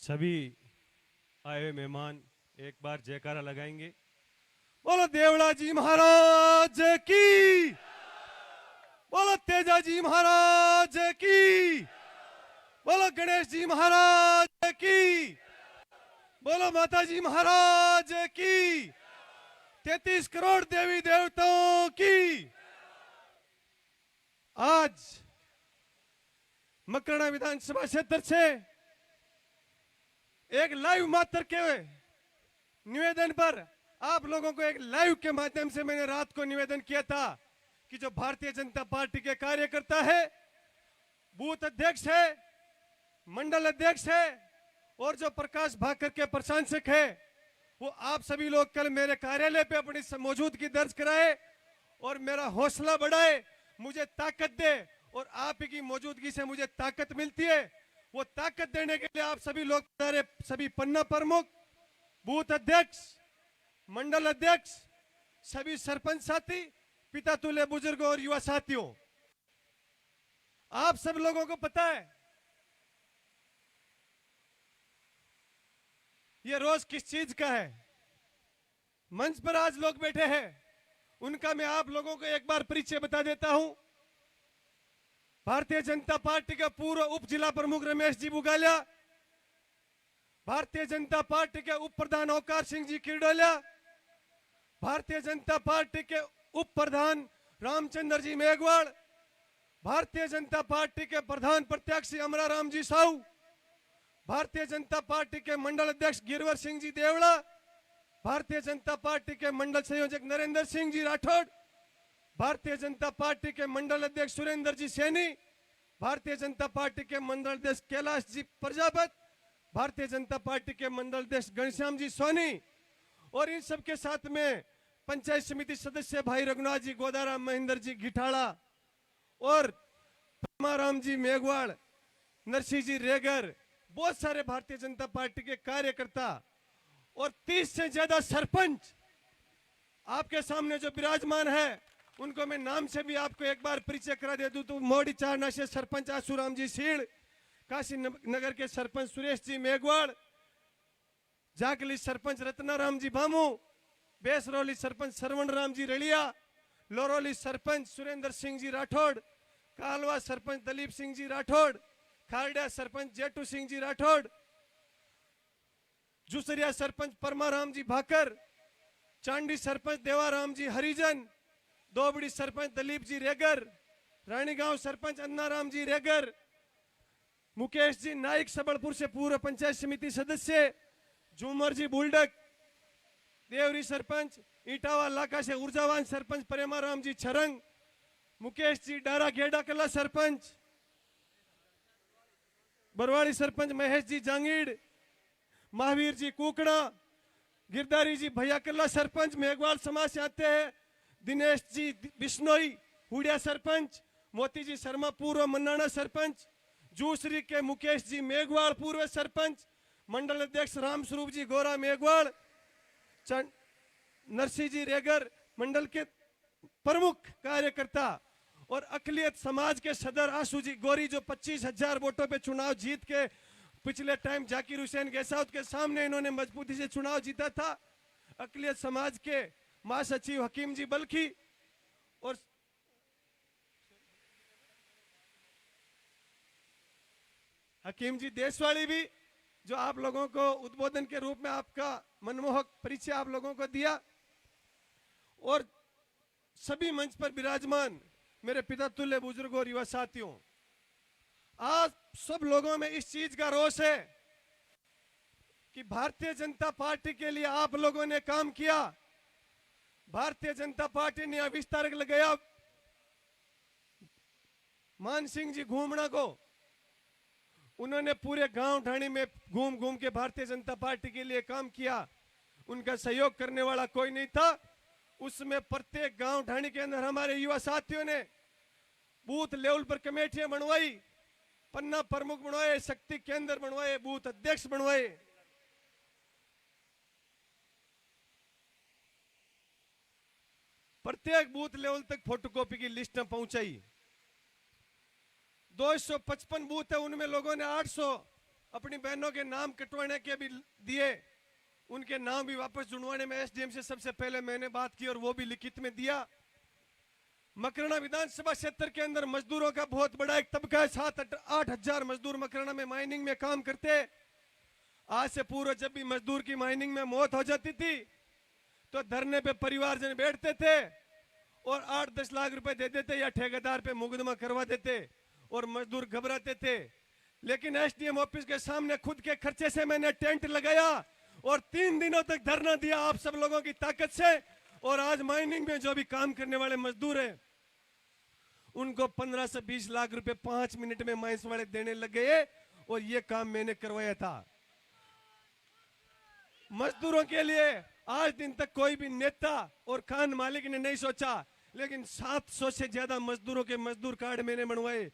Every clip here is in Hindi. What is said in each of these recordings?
सभी आए हुए मेहमान एक बार जयकारा लगाएंगे। बोलो देवड़ा जी महाराज की, बोलो तेजा जी महाराज की, बोलो गणेश जी महाराज की, बोलो माता जी महाराज की, 33 करोड़ देवी देवताओं की। आज मकराना विधानसभा क्षेत्र से एक लाइव मात्र के निवेदन पर आप लोगों को एक लाइव के माध्यम से मैंने रात को निवेदन किया था कि जो भारतीय जनता पार्टी के कार्यकर्ता है, बूथ अध्यक्ष है, मंडल अध्यक्ष है और जो प्रकाश भाकर के प्रशंसक है, वो आप सभी लोग कल मेरे कार्यालय पे अपनी मौजूदगी दर्ज कराए और मेरा हौसला बढ़ाए, मुझे ताकत दे। और आप की मौजूदगी से मुझे ताकत मिलती है। वो ताकत देने के लिए आप सभी लोग, सभी पन्ना प्रमुख, बूथ अध्यक्ष, मंडल अध्यक्ष, सभी सरपंच साथी, पिता तुल्य बुजुर्गों और युवा साथियों, आप सब लोगों को पता है ये रोज किस चीज का है। मंच पर आज लोग बैठे हैं, उनका मैं आप लोगों को एक बार परिचय बता देता हूं। भारतीय जनता पार्टी के पूर्व उप जिला प्रमुख रमेश जी बुगालिया, भारतीय जनता पार्टी के उप प्रधान ओकार सिंह जी किरडोलिया, भारतीय जनता पार्टी के उप प्रधान रामचंद्र जी मेघवाल, भारतीय जनता पार्टी के प्रधान प्रत्याशी अमराराम जी साहू, भारतीय जनता पार्टी के मंडल अध्यक्ष गिरवर सिंह जी देवड़ा, भारतीय जनता पार्टी के मंडल संयोजक नरेंद्र सिंह जी राठौड़, भारतीय जनता पार्टी के मंडल अध्यक्ष सुरेंद्र जी सैनी, भारतीय जनता पार्टी के मंडल अध्यक्ष कैलाश जी प्रजापत, भारतीय जनता पार्टी के मंडल अध्यक्ष घनश्याम जी सोनी और इन सबके साथ में पंचायत समिति सदस्य भाई रघुनाथ जी गोदाराम, महेंद्र जी गिठाड़ा और परमाराम जी मेघवाल, नरसिंह जी रेगर, बहुत सारे भारतीय जनता पार्टी के कार्यकर्ता और 30 से ज्यादा सरपंच आपके सामने जो विराजमान है, उनको मैं नाम से भी आपको एक बार परिचय करा दे दूं तो मोड़ी चारना से सरपंच आसूराम जी सीड़, काशी नगर के सरपंच सुरेश जी मेघवाड़, जागली सरपंच रत्नाराम जी भामू, बेसरौली सरपंच सरवण राम जी रलिया, लोरोली सरपंच सुरेंद्र सिंह जी राठौड़, कालवा सरपंच दलीप सिंह जी राठौड़, खारडिया सरपंच जेटू सिंह जी राठौड़, जुसरिया सरपंच परमाराम जी भाकर, चांडी सरपंच देवाराम जी हरिजन, दोबड़ी सरपंच दलीप जी रेगर, रानीगांव सरपंच अन्नाराम जी रेगर, मुकेश जी नाइक सबलपुर से पूर्व पंचायत समिति सदस्य, झूमर जी बुलडक, देवरी सरपंच ईटावा लाका से ऊर्जावान सरपंच प्रेमाराम जी छरंग, मुकेश जी डारा घेड़ा कला सरपंच, बरवाड़ी सरपंच महेश जी जांगीड़, महावीर जी कुकड़ा, गिरधारी जी भैया कल्ला सरपंच मेघवाल समाज से आते हैं, दिनेश जी बिश्नोई हुडिया सरपंच, मोती जी शर्मा पूर्व मन्नाना सरपंच, जूसरी के मुकेश जी मेघवाल पूर्व सरपंच, मंडल अध्यक्ष रामस्वरूप जी गोरा मेघवाल, नरसिंह जी रेगर मंडल के प्रमुख कार्यकर्ता और अकलियत समाज के सदर आशू जी गोरी जो 25,000 वोटों पे चुनाव जीत के पिछले टाइम जाकिर हुसैन गहसाउद के सामने इन्होंने मजबूती से चुनाव जीता था। अकलियत समाज के महासचिव हकीम जी बल्खी और हकीम जी देशवाड़ी भी, जो आप लोगों को उद्बोधन के रूप में आपका मनमोहक परिचय आप लोगों को दिया, और सभी मंच पर विराजमान मेरे पिता तुल्य बुजुर्ग और युवा साथियों, आज सब लोगों में इस चीज का रोष है कि भारतीय जनता पार्टी के लिए आप लोगों ने काम किया। भारतीय जनता पार्टी ने विस्तारक लगाया मान सिंह जी घूमना को, उन्होंने पूरे गांव ढाणी में घूम घूम के भारतीय जनता पार्टी के लिए काम किया। उनका सहयोग करने वाला कोई नहीं था। उसमें प्रत्येक गांव ढाणी के अंदर हमारे युवा साथियों ने बूथ लेवल पर कमेटियां बनवाई, पन्ना प्रमुख बनवाए, शक्ति केंद्र बनवाए, बूथ अध्यक्ष बनवाए। प्रत्येक बूथ लेवल तक फोटोकॉपी की लिस्ट पहुंचाई। 255 बूथ है, उनमें लोगों ने अपनी बहनों के नाम कटवाने के भी दिए, उनके नाम भी वापस जुड़वाने में एसडीएम से सबसे पहले मैंने बात की और वो भी लिखित में दिया। मकराना विधानसभा क्षेत्र के अंदर मजदूरों का बहुत बड़ा एक तबका है, 7-8 हजार मजदूर मकराना में माइनिंग में काम करते। आज से पूर्व जब भी मजदूर की माइनिंग में मौत हो जाती थी तो धरने पे परिवारजन बैठते थे और 8-10 लाख रुपए दे देते या ठेकेदार पे मुकदमा करवा देते और मजदूर घबराते थे। लेकिन एसडीएम ऑफिस के सामने खुद के खर्चे से मैंने टेंट लगाया और 3 दिनों तक धरना दिया आप सब लोगों की ताकत से। और आज माइनिंग में जो भी काम करने वाले मजदूर हैं उनको 15 से 20 लाख रुपए 5 मिनट में माइंस वाले देने लग गए और ये काम मैंने करवाया था। मजदूरों के लिए आज दिन तक कोई भी नेता और खान मालिक ने नहीं सोचा, लेकिन 700 से ज्यादा मजदूरों के मजदूर कार्ड मैंने बनवाए।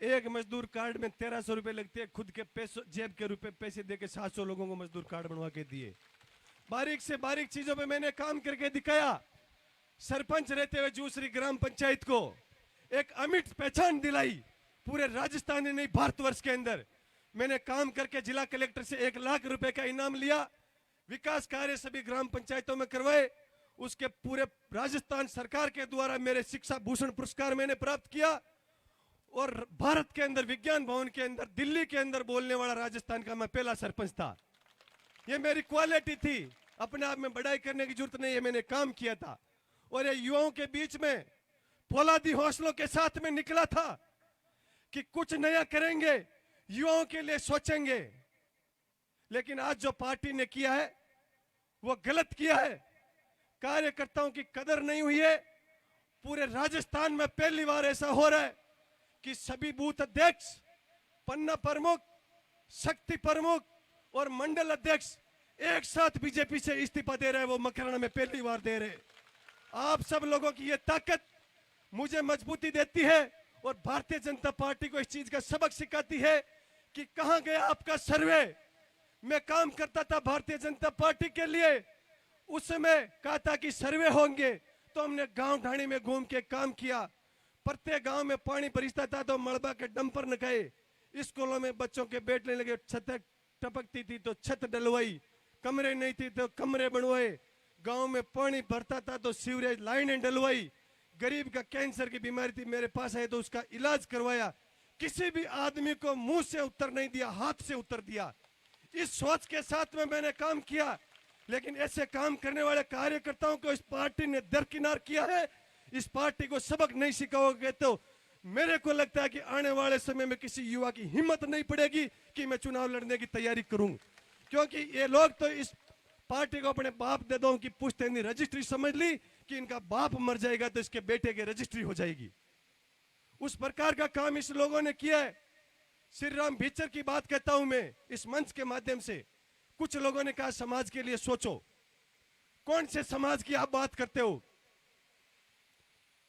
एक मजदूर कार्ड में 1300 रुपए लगते हैं, खुद के पैसों जेब के रुपए पैसे देके 700 लोगों को मजदूर कार्ड बनवा के दिए। बारीक से बारीक चीजों पे मैंने काम करके दिखाया। सरपंच रहते हुए दूसरी ग्राम पंचायत को एक अमिट पहचान दिलाई पूरे राजस्थान में नहीं भारतवर्ष के अंदर। मैंने काम करके जिला कलेक्टर से 1 लाख रुपए का इनाम लिया, विकास कार्य सभी ग्राम पंचायतों में करवाए। उसके पूरे राजस्थान सरकार के द्वारा मेरे शिक्षा भूषण पुरस्कार मैंने प्राप्त किया और भारत के अंदर विज्ञान भवन के अंदर दिल्ली के अंदर बोलने वाला राजस्थान का मैं पहला सरपंच था। ये मेरी क्वालिटी थी, अपने आप में बड़ाई करने की जरूरत नहीं है, मैंने काम किया था। और ये युवाओं के बीच में फौलादी हौसलों के साथ में निकला था कि कुछ नया करेंगे, युवाओं के लिए सोचेंगे। लेकिन आज जो पार्टी ने किया है वो गलत किया है। कार्यकर्ताओं की कदर नहीं हुई है। पूरे राजस्थान में पहली बार ऐसा हो रहा है कि सभी बूथ अध्यक्ष, पन्ना प्रमुख, शक्ति प्रमुख और मंडल अध्यक्ष एक साथ बीजेपी से इस्तीफा दे रहे हैं। वो मकराना में पहली बार दे रहे। आप सब लोगों की ये ताकत मुझे मजबूती देती है और भारतीय जनता पार्टी को इस चीज का सबक सिखाती है कि कहां गया आपका सर्वे। मैं काम करता था भारतीय जनता पार्टी के लिए, उस समय कहा था कि सर्वे होंगे तो हमने गांव ढाणी में घूम के काम किया। प्रत्येक गांव में पानी बरसता था तो मलबा के डंपर नखाए, स्कूलों में बच्चों के बैठने लगे, छत टपकती थी तो छत डलवाई, कमरे नहीं थी तो कमरे बनवाए, गांव में पानी भरता था तो सीवरेज लाइनें डलवाई, गरीब का कैंसर की बीमारी थी मेरे पास आए तो उसका इलाज करवाया। किसी भी आदमी को मुंह से उत्तर नहीं दिया, हाथ से उत्तर दिया। इस सोच के साथ में मैंने काम किया। लेकिन ऐसे काम करने वाले कार्यकर्ताओं को इस पार्टी ने दरकिनार किया है। इस पार्टी को सबक नहीं सिखाओगे तो मेरे को लगता है कि आने वाले समय में किसी युवा की हिम्मत नहीं पड़ेगी कि मैं चुनाव लड़ने की तैयारी करूं, क्योंकि ये लोग तो इस पार्टी को अपने बाप दादाओं की पुश्तैनी रजिस्ट्री समझ ली कि इनका बाप मर जाएगा तो इसके बेटे की रजिस्ट्री हो जाएगी। उस प्रकार का काम इस लोगों ने किया है। श्री राम भीचर की बात कहता हूं मैं इस मंच के माध्यम से। कुछ लोगों ने कहा समाज के लिए सोचो। कौन से समाज की आप बात करते हो?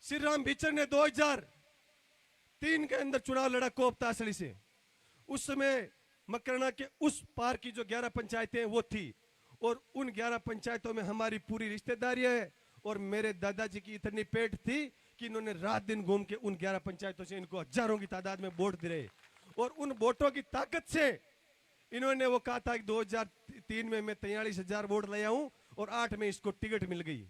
श्री राम भीचर ने 2003 के अंदर चुनाव लड़ा कोप तासड़ी से। उस समय मकराना के उस पार की जो 11 पंचायतें वो थी और उन 11 पंचायतों में हमारी पूरी रिश्तेदारियां है और मेरे दादाजी की इतनी पेट थी कि इन्होंने रात दिन घूम के उन 11 पंचायतों से इनको हजारों की तादाद में वोट दिए और उन वोटों की ताकत से इन्होंने वो कहा था कि 2003 में मैं 43,000 वोट लाया हूं और 8 में इसको टिकट मिल गई।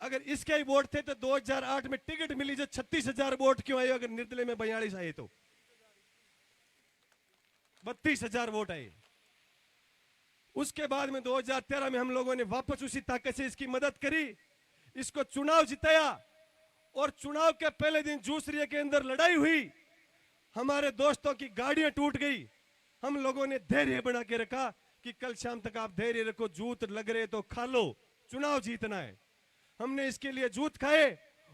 अगर इसके ही वोट थे तो 2008 में टिकट मिली, जो 36,000 वोट क्यों आए? अगर निर्दलीय में 42 आए तो 32,000 वोट आए। उसके बाद में 2013 में हम लोगों ने वापस उसी ताकत से इसकी मदद करी, इसको चुनाव जिताया और चुनाव के पहले दिन जूसरिया के अंदर लड़ाई हुई, हमारे दोस्तों की गाड़ियां टूट गई। हम लोगों ने धैर्य बना के रखा कि कल शाम तक आप धैर्य रखो, जूत लग रहे तो खा लो, चुनाव जीतना है। हमने इसके लिए जूत खाए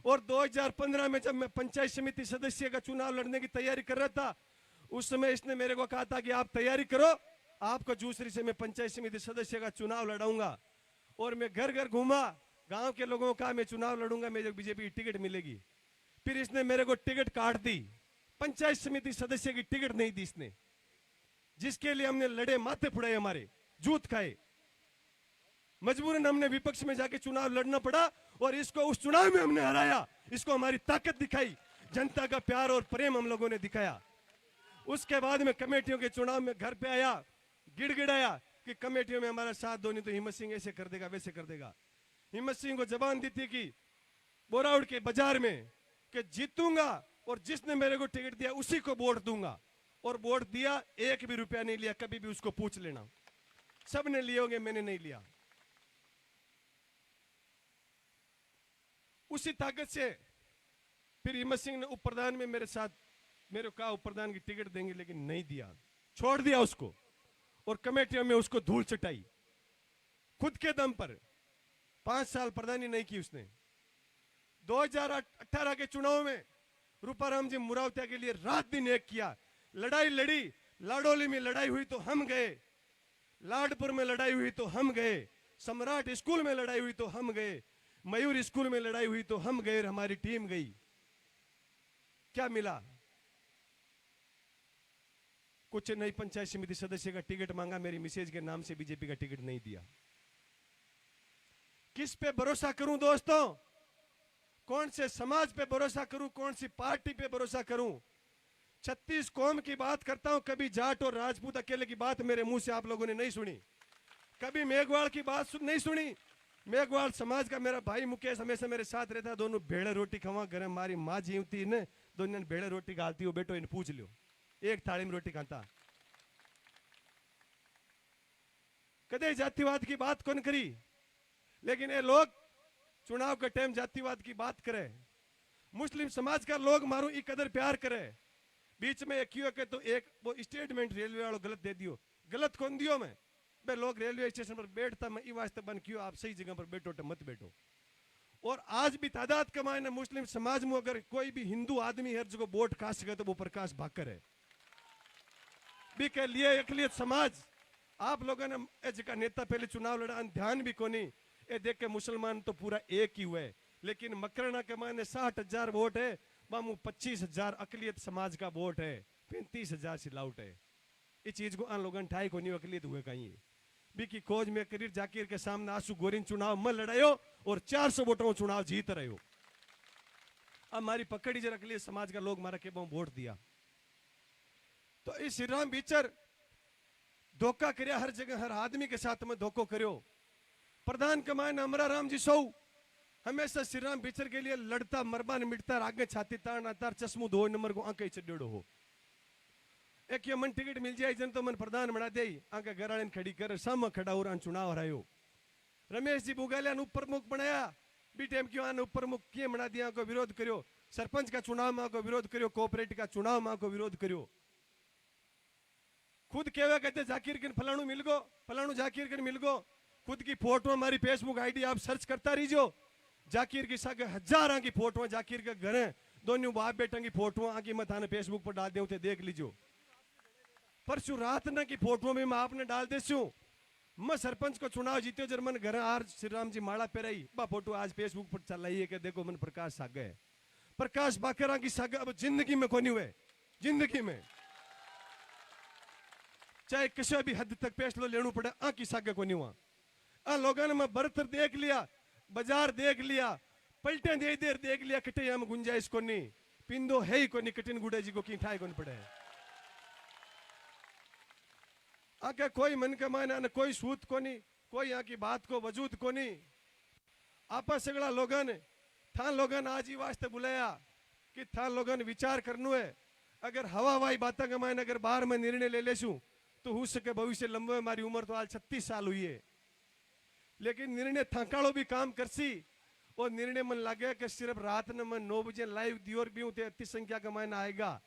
और 2015 में जब मैं पंचायत समिति सदस्य का चुनाव लड़ने की तैयारी कर रहा था, उस समय इसने मेरे को कहा था कि आप तैयारी करो, आपको जूसरी से मैं पंचायत समिति सदस्य का चुनाव लड़ाऊंगा। और मैं घर घर घूमा, गांव के लोगों को कहा मैं चुनाव लड़ूंगा, मुझे बीजेपी की टिकट मिलेगी। फिर इसने मेरे को टिकट काट दी, पंचायत समिति सदस्य की टिकट नहीं दी इसने, जिसके लिए हमने लड़े, माथे फुड़ाए, हमारे जूत खाए। मजबूरन हमने विपक्ष में जाके चुनाव लड़ना पड़ा और इसको उस चुनाव में हमने हराया। इसको हमारी ताकत दिखाई, जनता का प्यार और प्रेम हम लोगों ने दिखाया। उसके बाद में कमेटियों के चुनाव में घर पे आया, गिड़गिड़ाया कि कमेटियों में हमारा साथ दो, नहीं तो हिम्मत सिंह ऐसे कर देगा वैसे कर देगा। हिम्मत सिंह को जबान दी थी कि बोरावड़ के बाजार में कि जीतूंगा और जिसने मेरे को टिकट दिया उसी को वोट दूंगा, और वोट दिया, एक भी रुपया नहीं लिया। कभी भी उसको पूछ लेना, सबने लिए होंगे, मैंने नहीं लिया। उसी ताकत से फिर हिम्मत सिंह ने उप प्रधान में मेरे साथ, मेरे को कहा उप प्रधान की टिकट देंगे, लेकिन नहीं दिया, छोड़ दिया उसको, और कमेटियों में उसको धूल चटाई खुद के दम पर। 5 साल प्रधानी नहीं की उसने। 2018 के चुनाव में रूपाराम जी मुरावतिया के लिए रात दिन एक किया, लड़ाई लड़ी। लाडोली में लड़ाई हुई तो हम गए, लाडपुर में लड़ाई हुई तो हम गए, सम्राट स्कूल में लड़ाई हुई तो हम गए, मयूर स्कूल में लड़ाई हुई तो हम गए, हमारी टीम गई। क्या मिला? कुछ नहीं। पंचायत समिति सदस्य का टिकट मांगा, मेरी मिसेज के नाम से बीजेपी का टिकट नहीं दिया। किस पे भरोसा करूं दोस्तों? कौन से समाज पे भरोसा करूं? कौन सी पार्टी पे भरोसा करूं? 36 कौम की बात करता हूं, कभी जाट और राजपूत अकेले की बात मेरे मुंह से आप लोगों ने नहीं सुनी। कभी मेघवाल की बात नहीं सुनी। मेघवाल समाज का मेरा भाई मुकेश हमेशा मेरे साथ रहता, दोनों भेड़े रोटी खवा घर मारी माँ जीवती ने, दोनों ने भेड़े रोटी गालती हो, बेटो इन पूछ लियो, एक थाली में रोटी खाता। कदे जातिवाद की बात कौन करी, लेकिन ये लोग चुनाव के टाइम जातिवाद की बात करे। मुस्लिम समाज का लोग मारू ई कदर प्यार करे। बीच में एक क्यों के तो एक वो स्टेटमेंट रेलवे वालों गलत दे दियो, गलत कौन दियो मैं बे, लोग रेलवे स्टेशन पर बैठता मैं ई वास्ते बन क्यों, आप सही जगह पर बैठो तो मत बैठो। और आज भी तादाद कमाए ना मुस्लिम समाज में अगर कोई भी हिंदू आदमी हर जगह वोट खा सके तो वो प्रकाश भाकर है भी के लिए अकलियत समाज। आप लोगों ने जगह नेता पहले चुनाव लड़ा, ध्यान भी कोनी ये देख के मुसलमान तो पूरा एक ही हुए, लेकिन मकरना के मायने 60,000 वोट है, मामू 25,000 अकलियत समाज का वोट है, 35,000 सिलाउट है। इस चीज को आन लोगन ठाई को नहीं अकलियत हुए कहीं भी की खोज में करीर जाकिर के सामने आंसू गोरिन चुनाव में लड़ायो और 400 वोटों चुनाव जीत रहे हो। अब हमारी पकड़ी जर अकलियत समाज का लोग मारा के वोट दिया तो इस श्री राम बिचर धोखा करया, हर जगह हर आदमी के साथ में धोखो करो। प्रधान कमाए अमरा राम जी सौ हमेशा श्री राम बिचर के लिए लड़ता, मरबा मिटता, आगे छाती तार तार चश्मू 2 नंबर को आंके चढ़ो हो। एक ये मन टिकट मिल जाए जन तो मन प्रधान बना दे, आंके घराड़े खड़ी कर साम खड़ा हो रहा चुनाव हरायो। रमेश जी बुगालिया उप प्रमुख बनाया, बी टाइम क्यों आने उप प्रमुख किए बना दिया, को विरोध करो। सरपंच का चुनाव में को विरोध करो, कोऑपरेटिव का चुनाव में को विरोध करो। खुद कहवे कहते जाकिर किन फलाणु मिल गो, फलाणु जाकिर किन मिल गो। खुद की फोटो हमारी फेसबुक आईडी आप सर्च करता रहीजो, जाकिर की सग हजारों की फोटो, जाकिर के घर दोनों बाप बेटा की फोटो आके मैं थाने फेसबुक पर डाल दूं, देख लीजियो। परसों रात न की फोटो में मैं आपने डाल देसू, मैं सरपंच को चुनाव जीत्यो जर्मन घर आर श्री राम जी माला पे रही बा फोटो आज फेसबुक पर चल रही है कि देखो मन प्रकाश साग है। प्रकाश बाकरा की साग अब जिंदगी में कोनी हुए, जिंदगी में चाहे किसी भी हद तक फैसलो लेना पड़े आ की सागे को नहीं हुआ। आ लोगों ने मैं बर्तर देख लिया, बाजार देख लिया, पलटे दे देर देख लिया, कटे हम गुंजाइश को नहीं, पिंदो है ही को नहीं, कटिन गुड़े जी को की ठाए को नहीं पड़े। आके कोई मन का मायना न कोई सूत को नहीं, कोई यहाँ की बात को वजूद को नहीं। आपा सगड़ा लोगन था लोगन आज ही वास्ते बुलाया कि था लोगन विचार करनु है। अगर हवा हवाई बातें का मायने अगर बाहर में निर्णय ले लेसू तो हो सके भविष्य लंबे, हमारी उम्र तो आज 36 साल हुई है, लेकिन निर्णय थकाड़ो भी काम करसी और निर्णय मन लगे कि सिर्फ रात न मैं 9 बजे लाइव दियोर भी हूं अति संख्या का मायना आएगा।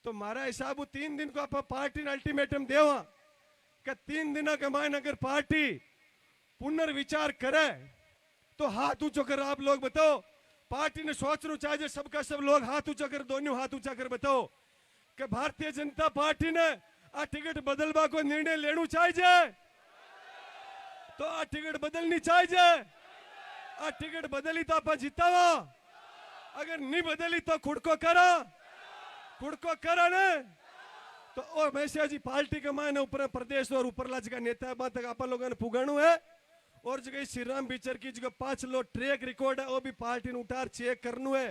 तो मारा हिसाब 3 दिन को आप पार्टी ने अल्टीमेटम देवा कि 3 दिन के मायने अगर पार्टी पुनर्विचार करे तो हाथ ऊंचो कर आप लोग बताओ। पार्टी ने सोचना चाहिए सबका सब लोग हाथ ऊंचा कर, दोनों हाथ ऊंचा कर बताओ कि भारतीय जनता पार्टी ने आ टिकट बदलवा को निर्णय लेना चाहिए तो आ टिकट बदलनी चाहिए। आ टिकट बदली तो आप जीतावा, अगर नहीं बदली तो खुद को करा ने तो और वैसे जी पार्टी के मायने ऊपर प्रदेश और ऊपरला जगह नेता बात तक आप लोगों ने पुगाणु है। और जगह श्री राम बिचर की जगह 5 लो ट्रैक रिकॉर्ड है वो भी पार्टी ने उतार चेक करनु है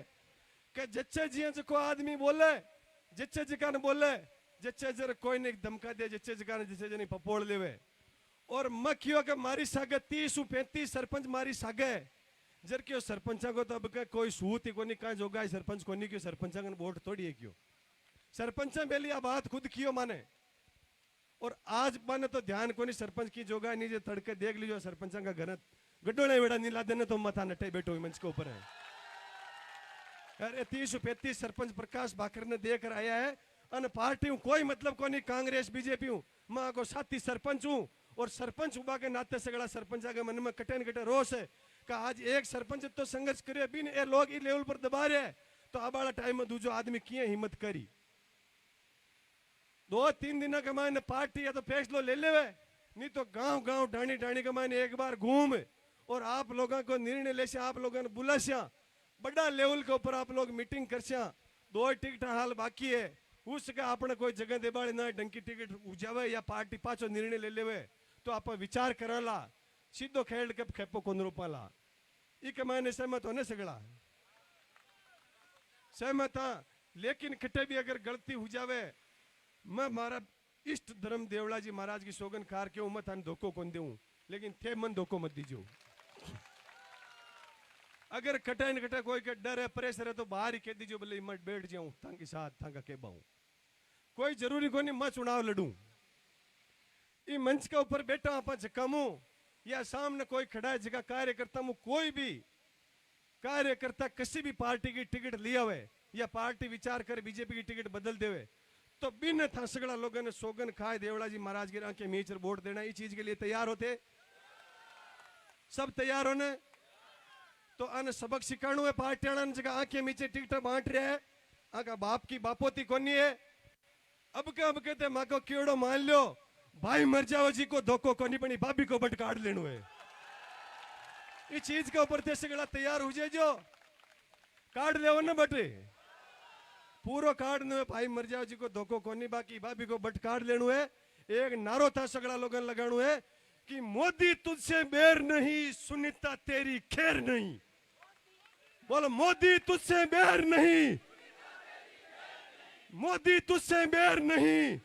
कि जच्चे जी को आदमी बोले जिच्चे जिकाने बोले जिच्चे जर कोई ने धमका दे जिच्चे जिकाने जिच्चे जनी पपोड़ लेवे और मखियो के मारी सागे 30-35 सरपंच मारी सागे जर क्यों सरपंचा को तो अब के कोई सूत ही कोनी कहाँ जोगा सरपंच कोनी क्यों सरपंचा का वोट थोड़ी है क्यों सरपंचा बेली अब बात खुद कियो माने और आज माने तो ध्यान कोनी सरपंच की जोगा नीचे तड़के देख लीजिए सरपंचा का घर गड्ढोने वेड़ा नीला देने तो मथा नटे बैठो मंच के ऊपर है अरे 30-35 सरपंच प्रकाश भाकर ने देकर आया है अन पार्टी हूं कोई मतलब कोनी कांग्रेस बीजेपी हूं मैं को साथी सरपंच हूं और सरपंच हुआ के नाते सगड़ा सरपंच के मन में कटे न कटे रोष है कि आज एक सरपंच तो संघर्ष करे भी ये लोग इस लेवल पर दबा रहे हैं तो अब वाला टाइम में दूसरो आदमी किए हिम्मत करी 2-3 दिन के मायने पार्टी या तो फैसलो ले लेवे नहीं तो गांव गांव ढाणी ढाणी के मायने एक बार घूम और आप लोगों को निर्णय ले आप लोगों ने बुलास्या बड़ा लेवल के ऊपर आप लोग मीटिंग करस्या 2 टिकट हाल बाकी है उसका आपने कोई जगह देबाड़े ना डंकी टिकट उजावे या पार्टी पाछो निर्णय ले लेवे तो आप विचार कराला सीधो खेल के खेपो कोन रूपाला इके मायने सहमत होने सगड़ा सहमत हाँ लेकिन कटे भी अगर गलती हो जावे मैं मारा इष्ट धर्म देवड़ा जी महाराज की सौगन खार के मत धोखो कौन दूं लेकिन थे मन धोखो मत दीजियो अगर कटे न कटे कोई के डर है प्रेशर है तो बाहर ही कह दीजिए बोले मत बैठ जाऊं ताकि साथ ताकि के बाऊं कोई जरूरी को नहीं मैं चुनाव लड़ूं ये मंच के ऊपर बैठा आप जकामू या सामने कोई खड़ा है जगह कार्यकर्ता मु कोई भी कार्यकर्ता किसी भी पार्टी की टिकट लिया हुए या पार्टी विचार कर बीजेपी की टिकट बदल देवे तो बिन था सगड़ा लोगों ने सौगन खाए देवड़ा जी महाराज की आंखें मीचर वोट देना इस चीज के लिए तैयार होते सब तैयार होने तो अन सबक सिखाणु है पार्टी जगह आंखें मीचे टिकट बांट रहे है आका बाप की बापोती कोनी है अब कहते माँ को कीड़ो मान लो भाई मर जाओ जी को धोखो कोनी पड़ी भाभी को बट काट लेनु है इस चीज के ऊपर थे सगड़ा तैयार हो जाए जो काट ले ना बटे पूरा कार्ड ने भाई मर जाओ जी को धोखो कोनी बाकी भाभी को बट कार्ड लेनु है एक नारो था सगड़ा लोगन लगानु है कि मोदी तुझसे बैर नहीं सुनीता तेरी खैर नहीं बोलो मोदी तुझसे बैर नहीं मोदी तुझसे बैर नहीं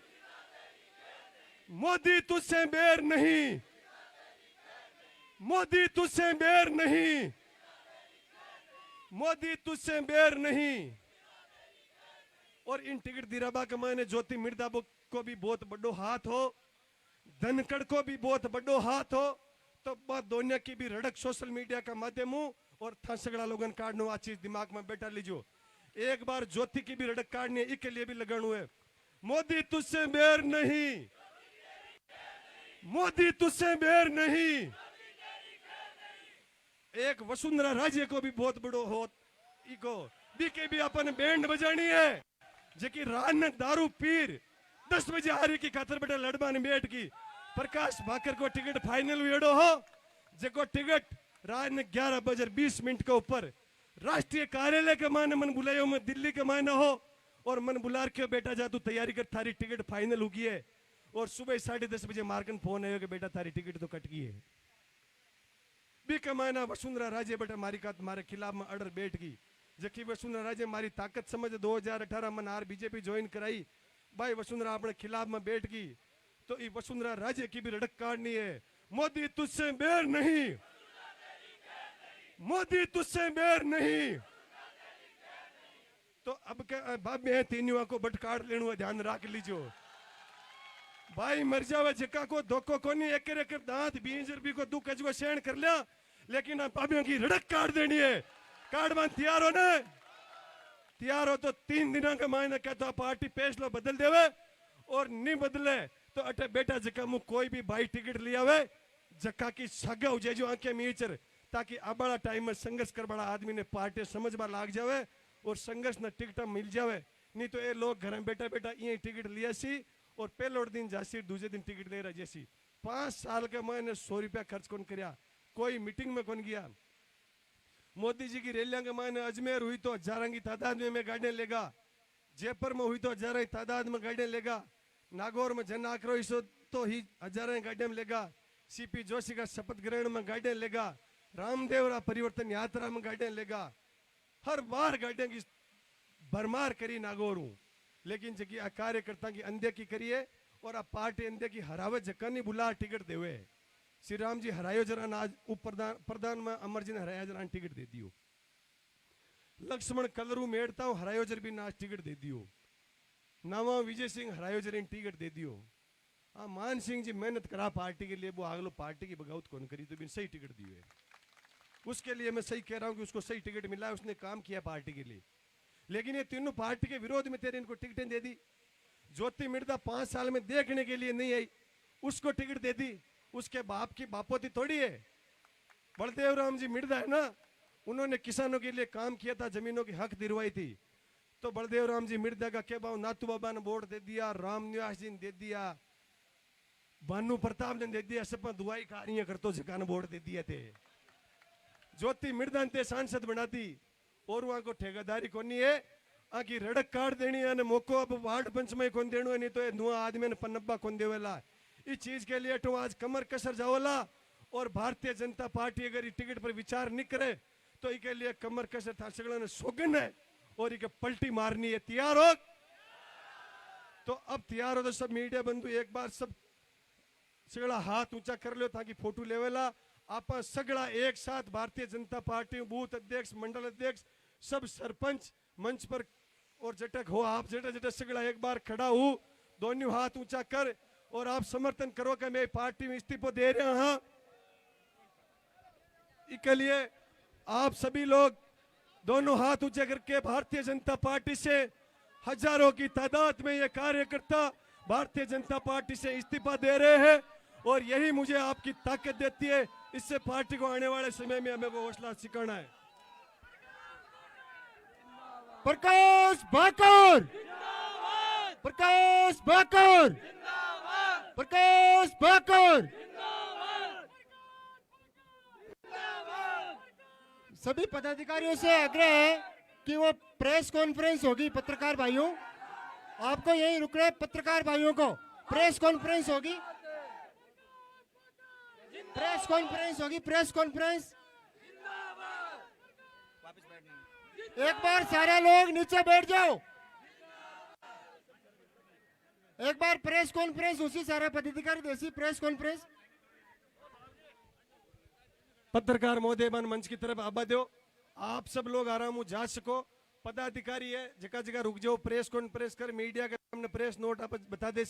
मोदी तुझसे बैर नहीं मोदी तुझसे बैर नहीं मोदी तुझसे बैर नहीं और इन टिकट दिराबा के मायने ज्योति मिर्दा को भी बहुत बड़ो हाथ हो धनखड़ को भी बहुत बड़ो हाथ हो तो बात दोनों की भी रड़क सोशल मीडिया का माध्यम हो और था सगड़ा लोगन काटनो आ चीज दिमाग में बैठा लीजिए एक बार ज्योति की भी रड़क काटनी है इसके लिए भी लगानु है मोदी तुझसे बैर नहीं मोदी तुझसे बैर नहीं एक वसुंधरा राजे को भी बहुत बड़ो हो इको बीके भी अपन बैंड बजानी है जेकी रात ने दारू पीर 10 बजे हारी की खातर बेटा लड़बा ने बैठ की प्रकाश भाकर को टिकट फाइनल वेड़ो हो जेको टिकट रात ने 11 बजे 20 मिनट के ऊपर राष्ट्रीय कार्यालय के माने मन बुलायो में दिल्ली के माने हो और मन बुला के बेटा जा तू तैयारी कर थारी टिकट फाइनल हो गई है और सुबह 10:30 बजे मार्कन फोन आयो कि बेटा थारी टिकट तो कट गई है बी कमाना वसुंधरा राजे बेटा मारी का तुम्हारे खिलाफ में अड़र बैठ गई जबकि वसुंधरा राजे मारी ताकत समझ 2018 में नार बीजेपी ज्वाइन कराई भाई वसुंधरा अपने खिलाफ में बैठ गई तो ये वसुंधरा राजे की भी रड़क काटनी है मोदी तुझसे बैर नहीं मोदी तुझसे बैर नहीं तो अब बाबे हैं तीनों को बट काट लेनु है ध्यान रख लीजिए भाई मर जावे जका को धोखो को नहीं एक दांत 20 रुपये को दू कजवा सेण कर लिया लेकिन अब बाबियों की रड़क काट देनी है कार्ड मान तैयार हो ना तैयार हो तो 3 दिनों के मायने कहता पार्टी पेश लो बदल देवे और नहीं बदले तो अटे बेटा जका मु कोई भी भाई टिकट लिया हुए जका की सगा हो जाए जो आंखें मीचर ताकि अब बड़ा टाइम में संघर्ष कर बड़ा आदमी ने पार्टी समझ बार लाग जावे और संघर्ष न टिकट मिल जावे नहीं तो ये लोग घर में बैठा बैठा ये टिकट लिया सी और पहले दिन जासी दूसरे दिन टिकट ले रहा जैसी 5 साल के मैंने 100 रुपया खर्च कौन करया कोई मीटिंग में कौन गया मोदी जी की रैलियां के मायने अजमेर हुई तो हजारों की तादाद में मैं गाड़ियां लेगा जयपुर में हुई तो हजारों की तादाद में गाड़ियां लेगा नागौर में जन आक्रोश तो ही हजारों गाड़ियां लेगा सीपी जोशी का शपथ ग्रहण में गाड़ियां लेगा रामदेवरा परिवर्तन यात्रा में गाड़ियां लेगा हर बार गाड़ियां की भरमार करी नागौर हूं लेकिन जगह कार्यकर्ता की अंधे की करिए और आप पार्टी अंधे की हरावे जका नहीं बुला टिकट देवे। श्री राम जी हरायो जरा आज उप प्रधान में अमर जी ने हराया जरा टिकट दे दियो। लक्ष्मण कलरू मेड़ता हूं हरायो जर भी ना टिकट दे दियो। नवा विजय सिंह हरायो जर टिकट दे दियो। हाँ मान सिंह जी मेहनत करा पार्टी के लिए, वो आगलो पार्टी की बगावत कौन करी तो भी सही टिकट दिए। उसके लिए मैं सही कह रहा हूं कि उसको सही टिकट मिला है, उसने काम किया पार्टी के लिए। लेकिन ये तीनों पार्टी के विरोध में तेरे इनको टिकटें दे दी। ज्योति मिर्दा 5 साल में देखने के लिए नहीं आई, उसको टिकट दे दी। उसके बाप की बापोती थोड़ी है। बलदेव राम जी मिर्दा है ना, उन्होंने किसानों के लिए काम किया था, जमीनों की हक दिलवाई थी। तो बलदेव राम जी मिर्दा का के बाबू नातू बाबा ने वोट दे दिया, राम निवास जी ने दे दिया, भानु प्रताप ने दे दिया, सब दुआई कार्य करतो जकान वोट दे दिए थे। ज्योति मिर्दा ने सांसद बनाती और वहां को ठेकेदारी कोनी है। आकी रड़क काट देनी है मौको अब वार्ड पंच में कौन देनो है, नहीं तो नुआ आदमी ने पन्नब्बा कौन देवेला। इस चीज के लिए तो आज कमर कसर जाओला। और भारतीय जनता पार्टी अगर ये टिकट पर विचार नहीं करे तो इसके लिए कमर कसर था सगलों ने सोगन है और इके पलटी मारनी है। तैयार हो? तो अब तैयार हो तो सब मीडिया बंधु एक बार सब सगला हाथ ऊंचा कर लो ताकि फोटो लेवेला। आप सगड़ा एक साथ भारतीय जनता पार्टी बूथ अध्यक्ष, मंडल अध्यक्ष, सब सरपंच मंच पर और जटक हो आप जटा जटा सगड़ा एक बार खड़ा हो, दोनों हाथ ऊंचा कर और आप समर्थन करो कि मैं पार्टी में इस्तीफा दे रहा हूं। इसके लिए आप सभी लोग दोनों हाथ ऊंचे करके भारतीय जनता पार्टी से हजारों की तादाद में ये कार्यकर्ता भारतीय जनता पार्टी से इस्तीफा दे रहे हैं और यही मुझे आपकी ताकत देती है। इससे पार्टी को आने वाले समय में हमें वो हौसला सिखाना है। प्रकाश भाकर, प्रकाश भाकर, प्रकाश भाकर। सभी पदाधिकारियों से आग्रह है कि वो प्रेस कॉन्फ्रेंस होगी। पत्रकार भाइयों, आपको यहीं रुकना है। पत्रकार भाइयों को प्रेस कॉन्फ्रेंस होगी, प्रेस कॉन्फ्रेंस होगी, प्रेस कॉन्फ्रेंस। एक बार सारे लोग नीचे बैठ जाओ। एक बार प्रेस कॉन्फ्रेंस उसी सारे पदाधिकारी देसी प्रेस कॉन्फ्रेंस। पत्रकार महोदय मंच की तरफ आबा दो। आप सब लोग आराम जा सको। पदाधिकारी है जगह जगह रुक जाओ, प्रेस कॉन्फ्रेंस कर मीडिया के सामने प्रेस नोट आप बता दे।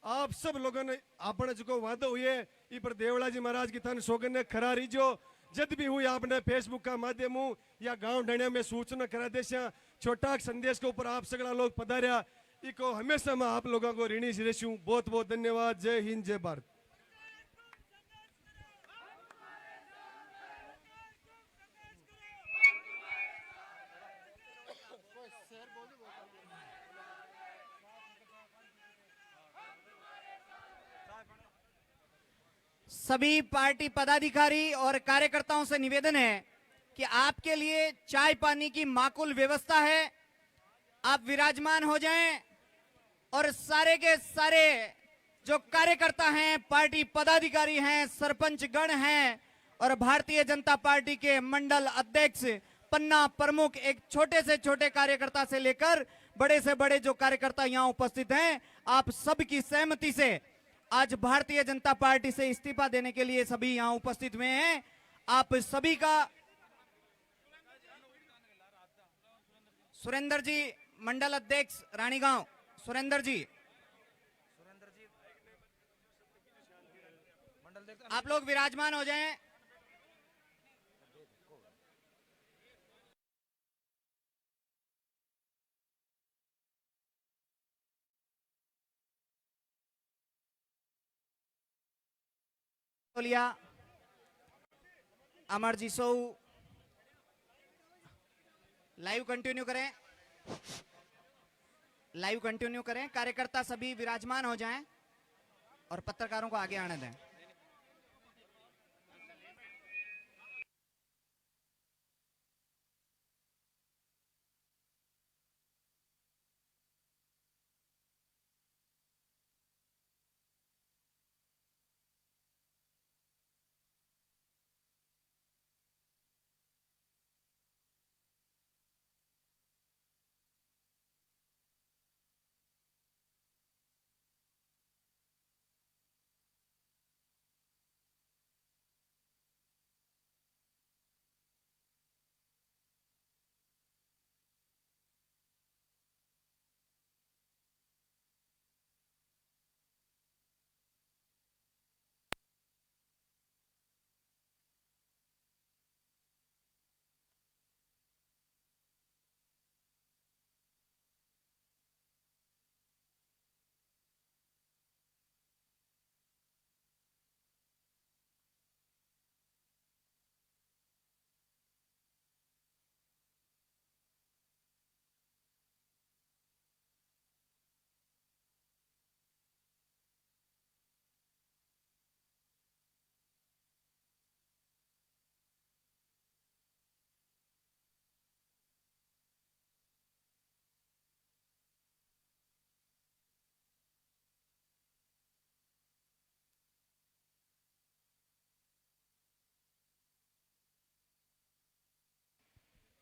आप सब लोगों ने आपने जो वादो हुए ई पर देवला जी महाराज की थान सोगन ने खरा रीजो। जब भी हुई आपने फेसबुक का माध्यम या गांव ढाणिया में सूचना करा दे। छोटा संदेश के ऊपर आप सगड़ा लोग पधारिया, इको हमेशा मैं आप लोगों को ऋणी रहूं। बहुत बहुत धन्यवाद। जय हिंद, जय भारत। सभी पार्टी पदाधिकारी और कार्यकर्ताओं से निवेदन है कि आपके लिए चाय पानी की माकुल व्यवस्था है। आप विराजमान हो जाएं और सारे के सारे जो कार्यकर्ता हैं, पार्टी पदाधिकारी हैं, सरपंच गण हैं और भारतीय जनता पार्टी के मंडल अध्यक्ष, पन्ना प्रमुख, एक छोटे से छोटे कार्यकर्ता से लेकर बड़े से बड़े जो कार्यकर्ता यहां उपस्थित हैं, आप सबकी सहमति से आज भारतीय जनता पार्टी से इस्तीफा देने के लिए सभी यहां उपस्थित हुए हैं। आप सभी का सुरेंद्र जी, मंडल अध्यक्ष रानीगांव, सुरेंद्र जी, आप लोग विराजमान हो जाएं। लिया अमर जी सो लाइव कंटिन्यू करें, लाइव कंटिन्यू करें। कार्यकर्ता सभी विराजमान हो जाएं और पत्रकारों को आगे आने दें।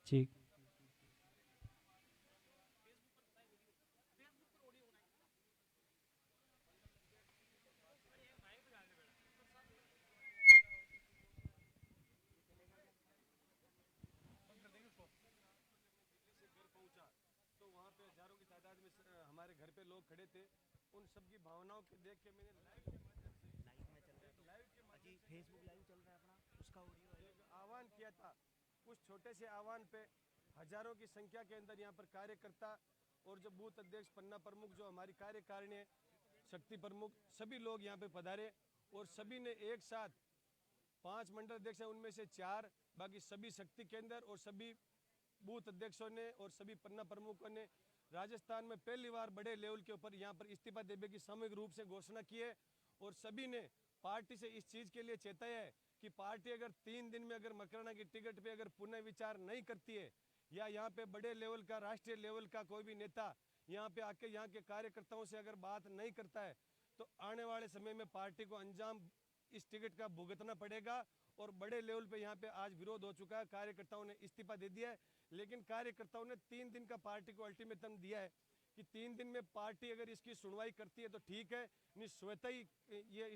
ठीक। तो वहाँ पे हजारों की तादाद में हमारे घर पे लोग खड़े थे, उन सब की भावनाओं के देख के मैंने लाइव के माध्यम से फेसबुक लाइव चल रहा है अपना, उसका ऑडियो एक आह्वान किया था। उस छोटे से आह्वान पे हजारों की संख्या के अंदर यहाँ पर कार्यकर्ता और जो बूथ अध्यक्ष, पन्ना प्रमुख, जो हमारी कार्यकारिणी है, शक्ति प्रमुख, सभी लोग यहाँ पे पधारे और सभी ने एक साथ 5 मंडल अध्यक्ष हैं, उनमें से 4, बाकी सभी शक्ति केंद्र और सभी बूथ अध्यक्षों ने और सभी पन्ना प्रमुखों ने राजस्थान में पहली बार बड़े लेवल के ऊपर यहाँ पर इस्तीफा देने की सामूहिक रूप से घोषणा की है और सभी ने पार्टी से इस चीज़ के लिए चेताया है कि पार्टी अगर 3 दिन में अगर मकराना की टिकट पे अगर पुनः विचार नहीं करती है या यहाँ पे बड़े लेवल का, राष्ट्रीय लेवल का कोई भी नेता यहाँ पे आके यहाँ के कार्यकर्ताओं से अगर बात नहीं करता है तो आने वाले समय में पार्टी को अंजाम इस टिकट का भुगतना पड़ेगा। और बड़े लेवल पे यहाँ पे आज विरोध हो चुका है, कार्यकर्ताओं ने इस्तीफा दे दिया है, लेकिन कार्यकर्ताओं ने 3 दिन का पार्टी को अल्टीमेटम दिया है कि 3 दिन में पार्टी अगर इसकी सुनवाई करती है तो ठीक है, नहीं स्वतः ही ये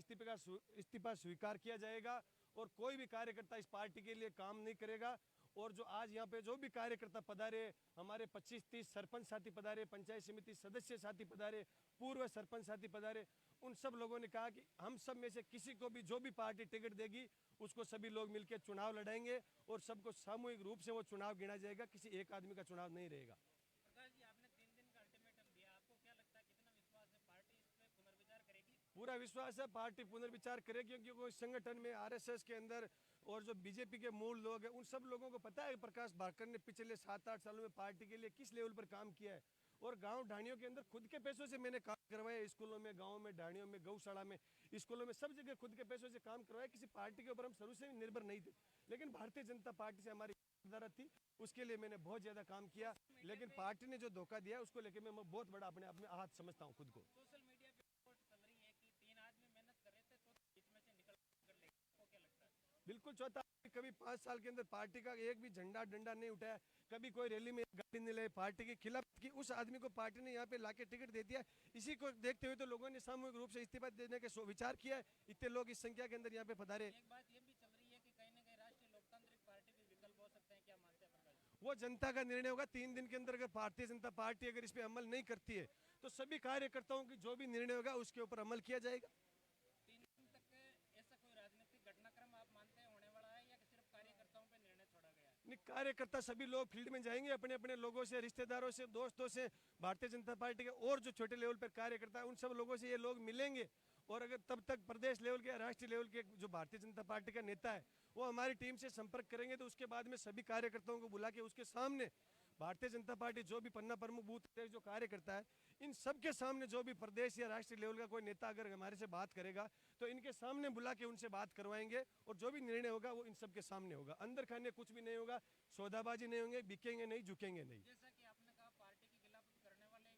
इस्तीफा स्वीकार किया जाएगा और कोई भी कार्यकर्ता इस पार्टी के लिए काम नहीं करेगा। और जो आज यहाँ पे जो भी कार्यकर्ता पधारे, हमारे 25-30 सरपंच साथी पधारे, पंचायत समिति सदस्य साथी पधारे, पूर्व सरपंच साथी पधारे, उन सब लोगों ने कहा कि हम सब में से किसी को भी जो भी पार्टी टिकट देगी उसको सभी लोग मिलकर चुनाव लड़ाएंगे और सबको सामूहिक रूप से वो चुनाव गिना जाएगा, किसी एक आदमी का चुनाव नहीं रहेगा। प्रकाश जी, आपने 3 दिन का अल्टीमेटम दिया, आपको क्या लगता है कितना विश्वास है पार्टी इस पे पुनर्विचार करेगी? पूरा विश्वास है पार्टी पुनर्विचार करेगी, क्योंकि कोई संगठन में आरएसएस के अंदर और जो बीजेपी के मूल लोग हैं उन सब लोगों को पता है प्रकाश भास्कर ने पिछले 7-8 सालों में पार्टी के लिए किस लेवल पर काम किया है और गांव ढाणियों के अंदर खुद के पैसों से मैंने काम करवाया, स्कूलों में, गाँव में, ढाणियों में, गौशाला में, स्कूलों में, सब जगह खुद के पैसों से काम करवाया। किसी पार्टी के ऊपर हम शुरू से निर्भर नहीं थे, लेकिन भारतीय जनता पार्टी से हमारी वफादारी थी, उसके लिए मैंने बहुत ज्यादा काम किया, लेकिन पार्टी ने जो धोखा दिया उसको लेकर मैं बहुत बड़ा अपने आप में आहत समझता हूँ खुद को। सोशल मीडिया पे रिपोर्ट चल रही है कि 3 आदमी मेहनत कर रहे थे तो बीच में से निकल कर ले, आपको क्या लगता है? बिल्कुल चौथा, कभी 5 साल के अंदर पार्टी का एक भी झंडा डंडा नहीं उठाया, कभी कोई रैली में गाड़ी नहीं लाई, पार्टी के खिलाफ की उस आदमी को पार्टी ने यहाँ पे लाके टिकट दे दिया। इसी को देखते हुए तो लोगों ने सामूहिक रूप से इस्तीफा देने के विचार किया है, इतने लोग इस संख्या के अंदर यहाँ पे पधारे। एक बात ये भी चल रही है कि कहीं ना कहीं राष्ट्रीय लोकतांत्रिक पार्टी भी विकल्प हो सकते हैं, क्या मानते हैं प्रकाश जी? वो जनता का निर्णय होगा। 3 दिन के अंदर अगर भारतीय जनता पार्टी अगर इस पे अमल नहीं करती है तो सभी कार्यकर्ताओं की जो भी निर्णय होगा उसके ऊपर अमल किया जाएगा। 3 दिन तक ऐसा कोई राजनीतिक घटनाक्रम आप मानते हैं होने वाला है या सिर्फ कार्यकर्ताओं पे निर्णय छोड़ा गया है? नहीं, कार्यकर्ता सभी लोग फील्ड में जाएंगे, अपने अपने लोगों से, रिश्तेदारों से, दोस्तों से, भारतीय जनता पार्टी के और जो छोटे लेवल पर कार्यकर्ता है उन सब लोगों से ये लोग मिलेंगे और अगर तब तक प्रदेश लेवल के, राष्ट्रीय लेवल के जो भारतीय जनता पार्टी का नेता है वो हमारी टीम से संपर्क करेंगे तो उसके बाद में सभी कार्यकर्ताओं को बुला के उसके सामने भारतीय जनता पार्टी जो भी पन्ना प्रमुख, बूथ अध्यक्ष जो कार्यकर्ता है, इन सब के सामने जो भी प्रदेश या राष्ट्रीय लेवल का कोई नेता अगर हमारे से बात करेगा तो इनके सामने बुला के उनसे बात करवाएंगे और जो भी निर्णय होगा वो इन सब के सामने होगा। अंदर खाने कुछ भी नहीं होगा, सौदाबाजी नहीं होंगे, बिकेंगे नहीं, झुकेंगे नहीं। जैसा कि आपने कहा पार्टी की खिलाफत करने वाले,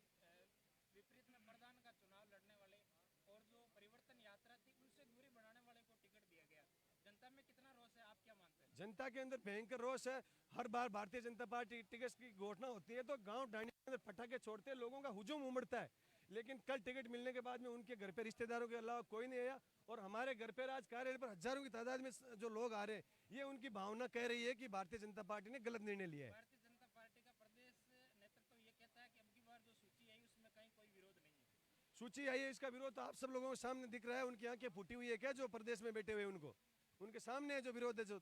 विपरीत में प्रधान का चुनाव लड़ने वाले और जो परिवर्तन यात्रा थी उनसे दूरी बढ़ाने वाले को टिकट दिया गया, जनता में कितना रोष है, आप क्या मानते हैं? जनता के अंदर भयंकर रोष है। हर बार भारतीय जनता पार्टी टिकट की घोषणा होती है तो गांव ढाणी के अंदर पटाखे छोड़ते हैं, लोगों का हुजूम उमड़ता है, लेकिन कल टिकट मिलने के बाद में उनके घर पे रिश्तेदारों के अलावा कोई नहीं आया और हमारे घर पे आज कार्यालय पर हजारों की तादाद में जो लोग आ रहे हैं, ये उनकी भावना कह रही है कि भारतीय जनता पार्टी ने गलत निर्णय लिया है। भारतीय जनता पार्टी का प्रदेश नेतृत्व तो ये कहता है कि अब की बार जो सूची आई उसमें कहीं कोई विरोध नहीं है। सूची आई है, इसका विरोध तो आप सब लोगों के सामने दिख रहा है। उनकी आंखें फूटी हुई है क्या जो प्रदेश में बैठे हुए, उनके सामने है जो विरोध है जो